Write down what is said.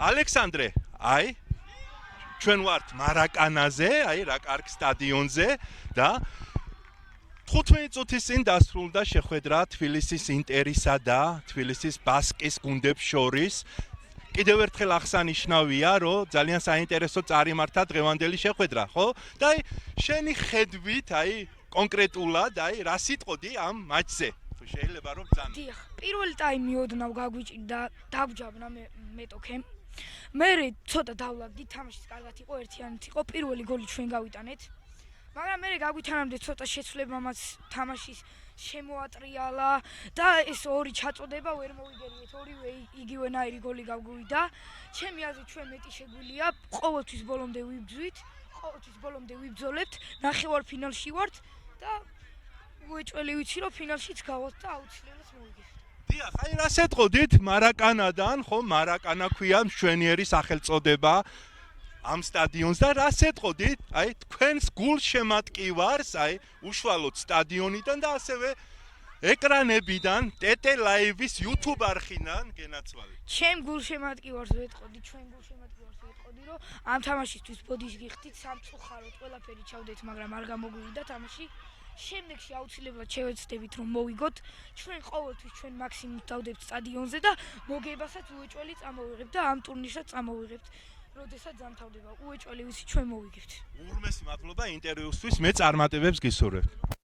ალექსანდრე, აი ჩვენ ვართ მარაკანაზე, აი რა კარგ სტადიონზე და 15 წუთის წინ დასრულდა შეხვედრა თბილისის ინტერისა და თბილისის ბასკის გუნდებს შორის. კიდევ ერთხელ აღსანიშნავია, რომ ძალიან საინტერესო წარიმართა დღევანდელი შეხვედრა, ხო? და აი შენი ხედვით, აი კონკრეტულად, აი რა სიტყოდი ამ მატჩზე? თუ შეიძლება რომ ძანა. დიახ, პირველი ტაიმი ოდნავ გაგვიჭირდა, დაგვჯაბნა მეტოქემ. მერე ცოტა დავლაგდი, თამაშიც კარგად იყო, ერთიანად იყო, პირველი გოლი ჩვენ გავიტანეთ. მაგრამ მერე გაგვითანამდე ცოტა შეცვლებამაც თამაშის შემოატრიალა და ეს ორი ჩაწოდება ვერ მოვიგერიეთ, ორივე იგივენაირი გოლი გავგვივიდა. ჩემი აზრით ჩვენ მეტი შეგვიძლია, ყოველთვის ბოლომდე ვიბრძვით, ყოველთვის ბოლომდე ვიბრძოლებთ, ნახევარფინალში ვართ და უეჭველი ვიცი რომ ფინალშიც გავოთ და აუცილებლად მოვიგებთ. დიახ, აი რა შეტყოდით მარაკანადან, ხო, მარაკანა ქვია მშვენიერი სახელწოდება ამ სტადიონს და რა შეტყოდით? აი თქვენს გულშემატკივარს, აი უშუალოდ სტადიონიდან და ასევე ეკრანებიდან, TT Live-ის YouTube არხიდან გენაცვალე. ჩემ გულშემატკივარს ვეტყოდი, ჩვენ გულშემატკივარს ვეტყოდი, რომ ამ თამაშისთვის ბოდის გიხდით, სამწუხაროდ ყველაფერი ჩავდეთ, მაგრამ არ გამოგვივიდა თამაში. შემდეგში აუცილებლად შევეცდებით რომ მოვიგოთ. ჩვენ ყოველთვის ჩვენ მაქსიმუმს დავდებთ სტადიონზე და მოგებასაც უეჭველი წამოვიღებთ და ამ ტურნირსაც წამოვიღებთ. როდესაც დამთავრდება უეჭველი ვიცი ჩვენ მოვიგებთ. ურმესი მადლობა ინტერვიუსთვის, მე წარმატებებს გისურვებთ.